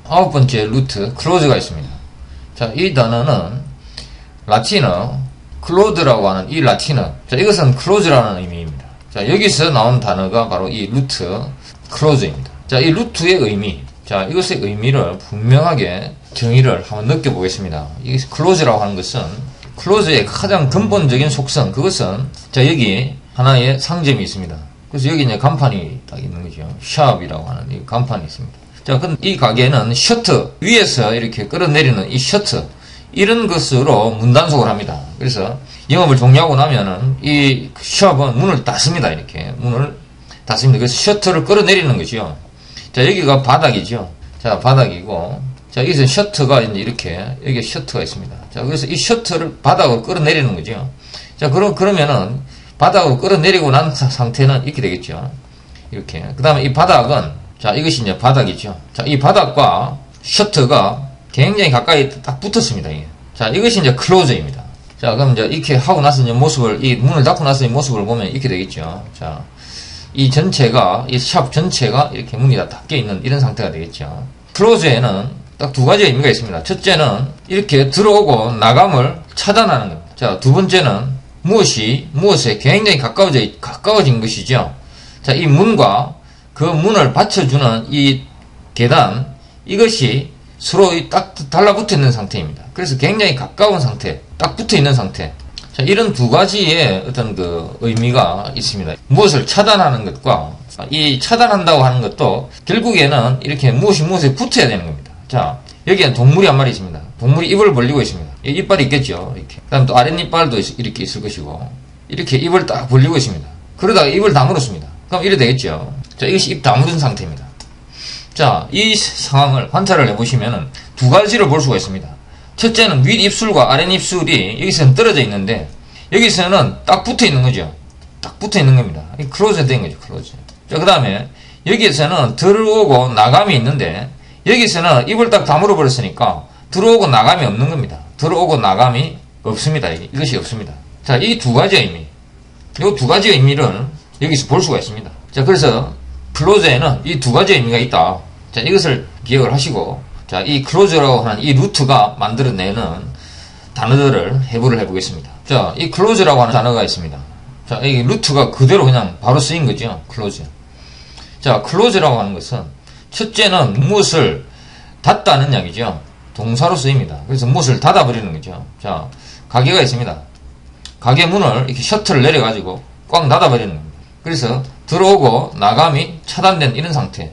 아홉 번째 루트 close가 있습니다. 자, 이 단어는 라틴어 close라고 하는 이 라틴어, 자, 이것은 close라는 의미입니다. 자, 여기서 나온 단어가 바로 이 루트 close입니다. 자, 이 루트의 의미, 자, 이것의 의미를 분명하게 정의를 한번 느껴보겠습니다. 이 close라고 하는 것은 close의 가장 근본적인 속성, 그것은 자, 여기 하나의 상점이 있습니다. 그래서 여기 이제 간판이 딱 있는 거죠. 샵이라고 하는 이 간판이 있습니다. 자, 이 가게는 셔터, 위에서 이렇게 끌어내리는 이 셔터, 이런 것으로 문 단속을 합니다. 그래서 영업을 종료하고 나면은 이 샵은 문을 닫습니다. 이렇게 문을 닫습니다. 그래서 셔터를 끌어내리는 거죠. 자, 여기가 바닥이죠. 자, 바닥이고, 자, 여기서 셔터가 이제 이렇게, 여기 셔터가 있습니다. 자, 그래서 이 셔터를 바닥으로 끌어내리는 거죠. 자, 그러면은 바닥으로 끌어내리고 난 상태는 이렇게 되겠죠. 이렇게. 그 다음에 이 바닥은, 자, 이것이 이제 바닥이죠. 자, 이 바닥과 셔터가 굉장히 가까이 딱 붙었습니다. 이게. 자, 이것이 이제 클로즈입니다. 자, 그럼 이제 이렇게 하고 나서 이제 모습을, 이 문을 닫고 나서 이 모습을 보면 이렇게 되겠죠. 자, 이 전체가, 이 샵 전체가 이렇게 문이 다 닫혀 있는 이런 상태가 되겠죠. 클로즈에는 딱 두 가지 의미가 있습니다. 첫째는 이렇게 들어오고 나감을 차단하는 겁니다. 자, 두 번째는 무엇에 굉장히 가까워진 것이죠. 자, 이 문과 그 문을 받쳐주는 이 계단, 이것이 서로 딱 달라붙어 있는 상태입니다. 그래서 굉장히 가까운 상태, 딱 붙어 있는 상태. 자, 이런 두 가지의 어떤 그 의미가 있습니다. 무엇을 차단하는 것과 이 차단한다고 하는 것도 결국에는 이렇게 무엇에 붙어야 되는 겁니다. 자, 여기엔 동물이 한 마리 있습니다. 동물이 입을 벌리고 있습니다. 이빨이 있겠죠. 이렇게. 그 다음 또 아랫이빨도 이렇게 있을 것이고, 이렇게 입을 딱 벌리고 있습니다. 그러다가 입을 다물었습니다. 그럼 이래 되겠죠. 자, 이것이 입 다물은 상태입니다. 자, 이 상황을 관찰을 해보시면은 두 가지를 볼 수가 있습니다. 첫째는 윗입술과 아랫입술이 여기서는 떨어져 있는데, 여기서는 딱 붙어 있는 거죠. 딱 붙어 있는 겁니다. 이 클로즈 된 거죠, 클로즈. 자, 그 다음에 여기에서는 들어오고 나감이 있는데, 여기서는 입을 딱 다물어 버렸으니까 들어오고 나감이 없는 겁니다. 들어오고 나감이 없습니다. 이것이 없습니다. 자, 이 두 가지 의미, 이 두 가지 의미를 여기서 볼 수가 있습니다. 자, 그래서 클로즈에는 이 두 가지 의미가 있다. 자, 이것을 기억을 하시고, 자, 이 클로즈라고 하는 이 루트가 만들어내는 단어들을 해부를 해보겠습니다. 자, 이 클로즈라고 하는 단어가 있습니다. 자, 이 루트가 그대로 그냥 바로 쓰인 거죠. 클로즈. 자, 클로즈라고 하는 것은 첫째는 무엇을 닫다는 이야기죠. 동사로 쓰입니다. 그래서 무엇을 닫아버리는 거죠. 자, 가게가 있습니다. 가게 문을 이렇게 셔터를 내려가지고 꽉 닫아버리는 겁니다. 그래서 들어오고 나감이 차단된 이런 상태.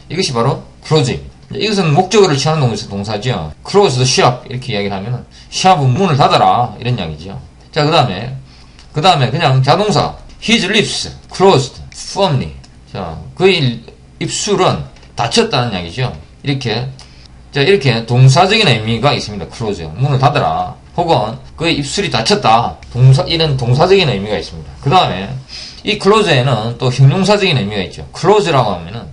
이것이 바로 클로즈입니다. 이것은 목적어를 취하는 동사죠. close the shop 이렇게 이야기를 하면은 샵은 문을 닫아라 이런 이야기죠. 자, 그 다음에 그냥 자동사 his lips closed firmly. 자, 그의 입술은 닫혔다는 이야기죠. 이렇게 동사적인 의미가 있습니다. close 문을 닫아라. 혹은 그의 입술이 닫혔다. 이런 동사적인 의미가 있습니다. 그 다음에 이 close에는 또 형용사적인 의미가 있죠. close라고 하면은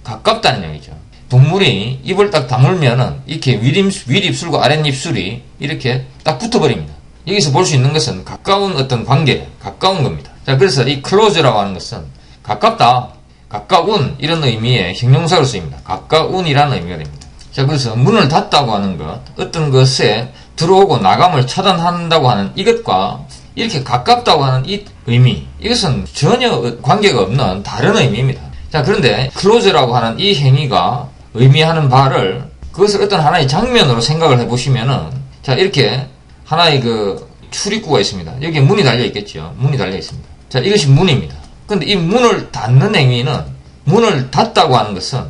가깝다는 얘기죠. 동물이 입을 딱 다물면은 이렇게 윗입술과 아랫입술이 이렇게 딱 붙어버립니다. 여기서 볼 수 있는 것은 가까운 어떤 관계, 가까운 겁니다. 자, 그래서 이 close라고 하는 것은 가깝다, 가까운 이런 의미의 형용사로 쓰입니다. 가까운이라는 의미가 됩니다. 자, 그래서 문을 닫다고 하는 것, 어떤 것에 들어오고 나감을 차단한다고 하는 이것과 이렇게 가깝다고 하는 이 의미, 이것은 전혀 관계가 없는 다른 의미입니다. 자, 그런데 close라고 하는 이 행위가 의미하는 바를 그것을 어떤 하나의 장면으로 생각을 해보시면은, 자, 이렇게 하나의 그 출입구가 있습니다. 여기에 문이 달려 있겠죠. 문이 달려 있습니다. 자, 이것이 문입니다. 근데 이 문을 닫는 행위는, 문을 닫다고 하는 것은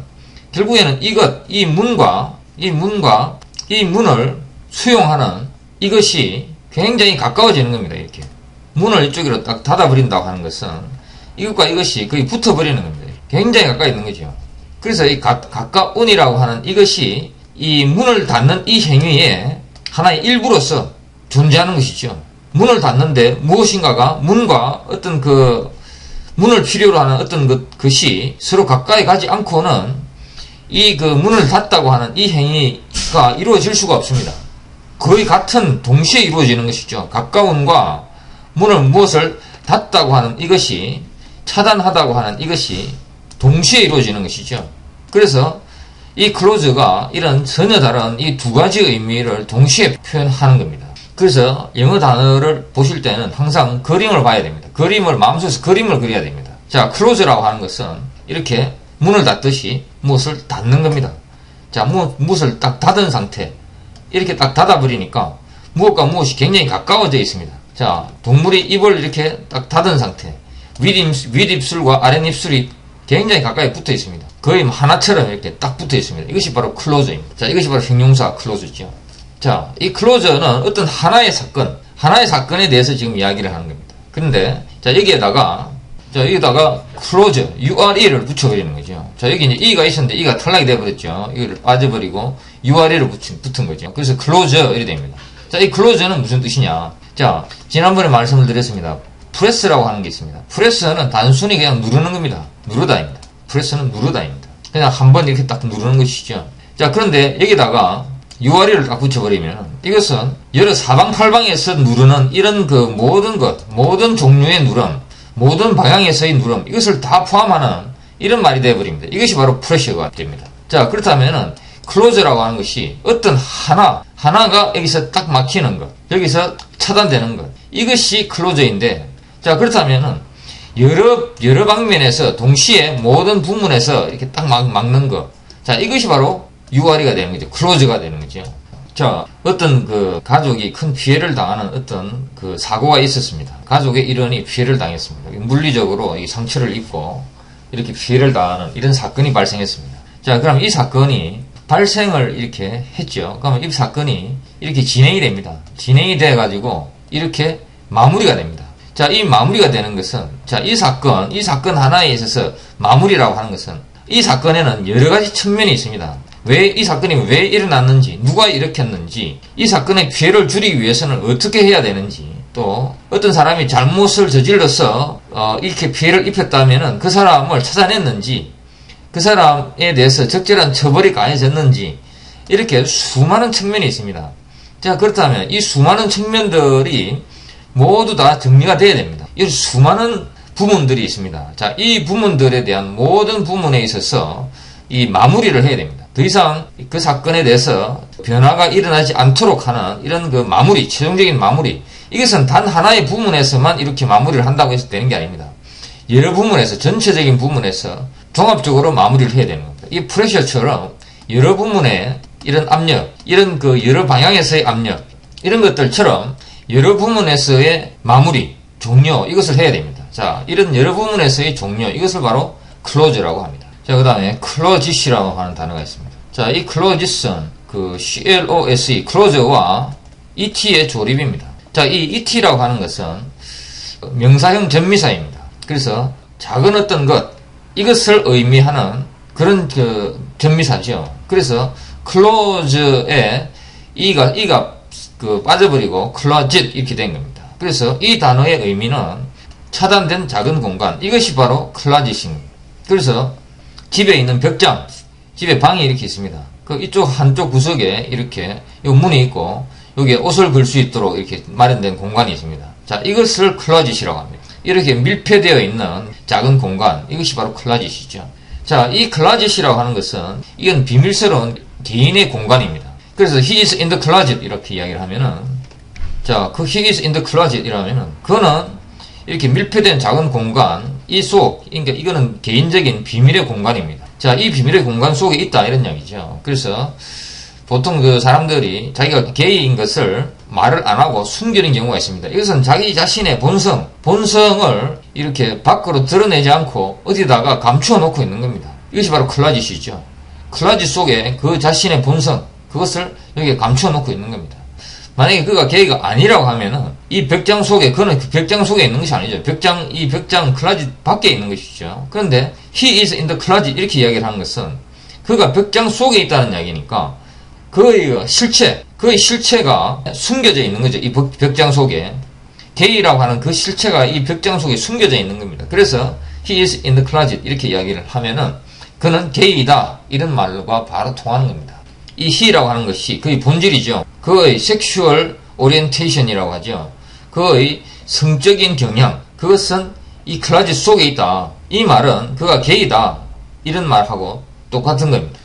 결국에는 이 문과 이 문을 수용하는 이것이 굉장히 가까워지는 겁니다. 이렇게 문을 이쪽으로 딱 닫아버린다고 하는 것은 이것과 이것이 거의 붙어버리는 겁니다. 굉장히 가까이 있는 거죠. 그래서 이 가까운이라고 하는 이것이 이 문을 닫는 이 행위의 하나의 일부로서 존재하는 것이죠. 문을 닫는데 무엇인가가 문과 어떤 그 문을 필요로 하는 어떤 것이 서로 가까이 가지 않고는 이 그 문을 닫다고 하는 이 행위가 이루어질 수가 없습니다. 거의 같은 동시에 이루어지는 것이죠. 가까움과 무엇을 닫다고 하는 이것이, 차단하다고 하는 이것이 동시에 이루어지는 것이죠. 그래서 이 close가 이런 전혀 다른 이 두 가지 의미를 동시에 표현하는 겁니다. 그래서 영어 단어를 보실 때는 항상 그림을 봐야 됩니다. 그림을 마음속에서 그림을 그려야 됩니다. 자, close라고 하는 것은 이렇게 문을 닫듯이 무엇을 닫는 겁니다. 자, 무엇을 딱 닫은 상태. 이렇게 딱 닫아버리니까 무엇과 무엇이 굉장히 가까워져 있습니다. 자, 동물이 입을 이렇게 딱 닫은 상태. 윗입술과 아랫입술이 굉장히 가까이 붙어 있습니다. 거의 하나처럼 이렇게 딱 붙어 있습니다. 이것이 바로 close입니다. 자, 이것이 바로 형용사 close죠. 자, 이 close는 어떤 하나의 사건에 대해서 지금 이야기를 하는 겁니다. 그런데, 자, 여기에다가 close, URE를 붙여버리는 거죠. 자, 여기 이제 E가 있었는데 E가 탈락이 되어버렸죠. 이걸 빠져버리고 URE를 붙은 거죠. 그래서 close, 이렇게 됩니다. 자, 이 close는 무슨 뜻이냐. 자, 지난번에 말씀을 드렸습니다. 프레스라고 하는 게 있습니다. 프레스는 단순히 그냥 누르는 겁니다. 누르다입니다. 프레스는 누르다입니다. 그냥 한번 이렇게 딱 누르는 것이죠. 자, 그런데 여기다가 URE를 딱 붙여버리면 이것은 여러 사방팔방에서 누르는 이런 그 모든 종류의 누름, 모든 방향에서의 누름, 이것을 다 포함하는 이런 말이 되어버립니다. 이것이 바로 프레셔가 됩니다. 자, 그렇다면은 close라고 하는 것이 어떤 하나가 여기서 딱 막히는 것, 여기서 차단되는 것, 이것이 close인데, 자, 그렇다면은 여러 방면에서 동시에 모든 부문에서 이렇게 딱 막는 것, 자, 이것이 바로 URE가 되는 거죠. close가 되는 거죠. 자, 어떤 그 가족이 큰 피해를 당하는 어떤 그 사고가 있었습니다. 가족의 일원이 피해를 당했습니다. 물리적으로 이 상처를 입고 이렇게 피해를 당하는 이런 사건이 발생했습니다. 자, 그럼 이 사건이 발생을 이렇게 했죠. 그러면 이 사건이 이렇게 진행이 됩니다. 진행이 돼가지고 이렇게 마무리가 됩니다. 자, 이 마무리가 되는 것은, 자, 이 사건 하나에 있어서 마무리라고 하는 것은 이 사건에는 여러 가지 측면이 있습니다. 이 사건이 왜 일어났는지, 누가 일으켰는지, 이 사건의 피해를 줄이기 위해서는 어떻게 해야 되는지, 또 어떤 사람이 잘못을 저질러서 이렇게 피해를 입혔다면은 그 사람을 찾아냈는지, 그 사람에 대해서 적절한 처벌이 가해졌는지, 이렇게 수많은 측면이 있습니다. 자, 그렇다면 이 수많은 측면들이 모두 다 정리가 돼야 됩니다. 이 수많은 부문들이 있습니다. 자, 이 부문들에 대한 모든 부문에 있어서 이 마무리를 해야 됩니다. 더 이상 그 사건에 대해서 변화가 일어나지 않도록 하는 이런 그 마무리, 최종적인 마무리, 이것은 단 하나의 부문에서만 이렇게 마무리를 한다고 해서 되는 게 아닙니다. 여러 부문에서, 전체적인 부문에서 종합적으로 마무리를 해야 되는 겁니다. 이 프레셔처럼 여러 부문의 이런 압력, 이런 그 여러 방향에서의 압력, 이런 것들처럼 여러 부문에서의 마무리, 종료, 이것을 해야 됩니다. 자, 이런 여러 부문에서의 종료, 이것을 바로 close라고 합니다. 자, 그 다음에 closit이라고 하는 단어가 있습니다. 자, 이 closit은 그 CLOSE, close와 ET의 조립입니다. 자, 이 ET라고 하는 것은 명사형 전미사입니다. 그래서 작은 어떤 것, 이것을 의미하는 그런 그 전미사죠. 그래서 close에 E가 그 빠져버리고 closet 이렇게 된 겁니다. 그래서 이 단어의 의미는 차단된 작은 공간, 이것이 바로 closet입니다. 그래서 집에 있는 벽장, 집에 방이 이렇게 있습니다. 그 이쪽 한쪽 구석에 이렇게 요 문이 있고 여기에 옷을 걸 수 있도록 이렇게 마련된 공간이 있습니다. 자, 이것을 closet이라고 합니다. 이렇게 밀폐되어 있는 작은 공간, 이것이 바로 closet이죠. 자, 이 closet이라고 하는 것은 이건 비밀스러운 개인의 공간입니다. 그래서 he is in the closet 이렇게 이야기를 하면은, 자, 그 he is in the closet 이라면은 그거는 이렇게 밀폐된 작은 공간, 그러니까 이거는 개인적인 비밀의 공간입니다. 자, 이 비밀의 공간 속에 있다 이런 이야기죠. 그래서 보통 그 사람들이 자기가 게이인 것을 말을 안 하고 숨기는 경우가 있습니다. 이것은 자기 자신의 본성을 이렇게 밖으로 드러내지 않고 어디다가 감추어 놓고 있는 겁니다. 이것이 바로 closet이죠. closet 속에 그 자신의 본성, 그것을 여기에 감추어 놓고 있는 겁니다. 만약에 그가 게이가 아니라고 하면은 이 벽장 속에, 그는 그 벽장 속에 있는 것이 아니죠. 이 벽장 클라짓 밖에 있는 것이죠. 그런데 he is in the closet 이렇게 이야기를 하는 것은 그가 벽장 속에 있다는 이야기니까 그의 실체가 숨겨져 있는 거죠. 이 벽장 속에. 게이라고 하는 그 실체가 이 벽장 속에 숨겨져 있는 겁니다. 그래서 he is in the closet 이렇게 이야기를 하면은 그는 게이다 이런 말과 바로 통하는 겁니다. 이 he라고 하는 것이 그의 본질이죠. 그의 섹슈얼 오리엔테이션이라고 하죠. 그의 성적인 경향, 그것은 이 클라짓 속에 있다. 이 말은 그가 게이다 이런 말하고 똑같은 겁니다.